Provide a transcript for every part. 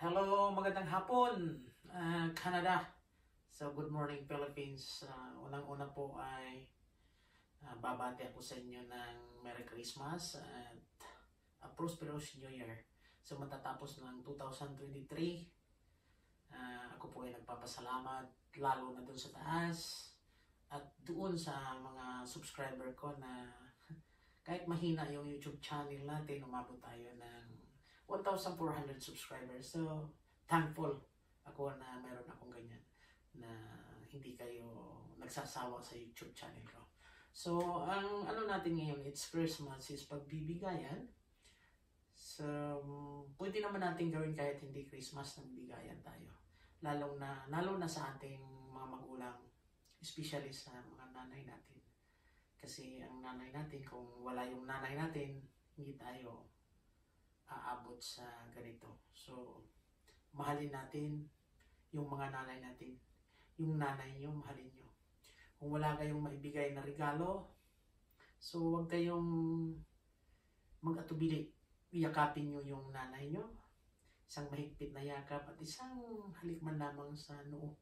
Hello, magandang hapon, Canada. So, good morning, Philippines. Unang-una po ay babati ako sa inyo ng Merry Christmas at a prosperous New Year. So, matatapos ng 2023, ako po ay nagpapasalamat lalo na doon sa taas at doon sa mga subscriber ko na kahit mahina yung YouTube channel natin, umabot tayo ng 1,400 subscribers. So, thankful ako na meron akong ganyan na hindi kayo nagsasawa sa YouTube channel ko. So, ang ano natin ngayon, it's Christmas, is pagbibigayan. So, pwede naman natin gawin kahit hindi Christmas, nagbigayan tayo. Lalo na sa ating mga magulang, especially sa mga nanay natin. Kasi ang nanay natin, kung wala yung nanay natin, hindi tayo aabot sa ganito. So, mahalin natin yung mga nanay natin. Yung nanay nyo, mahalin nyo. Kung wala kayong maibigay na regalo, so huwag kayong mag-atubili. Yakapin nyo yung nanay nyo. Isang mahigpit na yakap at isang halik man lamang sa noo.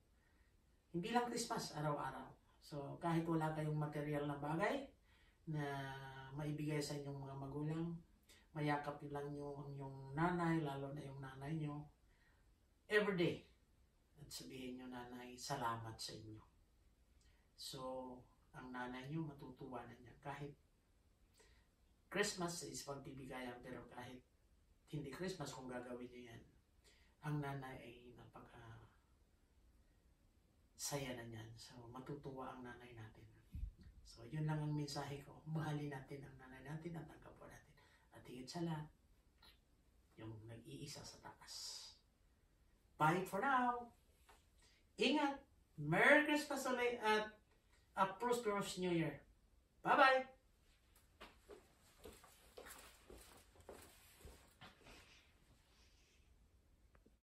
Hindi lang Christmas, araw-araw. So, kahit wala kayong material na bagay na maibigay sa inyong mga magulang, mayakap lang nyo ang yung nanay, lalo na yung nanay nyo, everyday. At sabihin nyo, nanay, salamat sa inyo. So, ang nanay nyo, matutuwa na niya. Kahit Christmas is pagbibigayan, pero kahit hindi Christmas, kung gagawin nyo yan, ang nanay ay saya na niyan. So, matutuwa ang nanay natin. So, yun lang ang mensahe ko. Mahalin natin ang nanay natin at ang kapwa natin. At higit sa lahat, yung nag-iisa sa taas. Bye for now! Ingat! Merry Christmas ulit at a prosperous New Year! Bye-bye!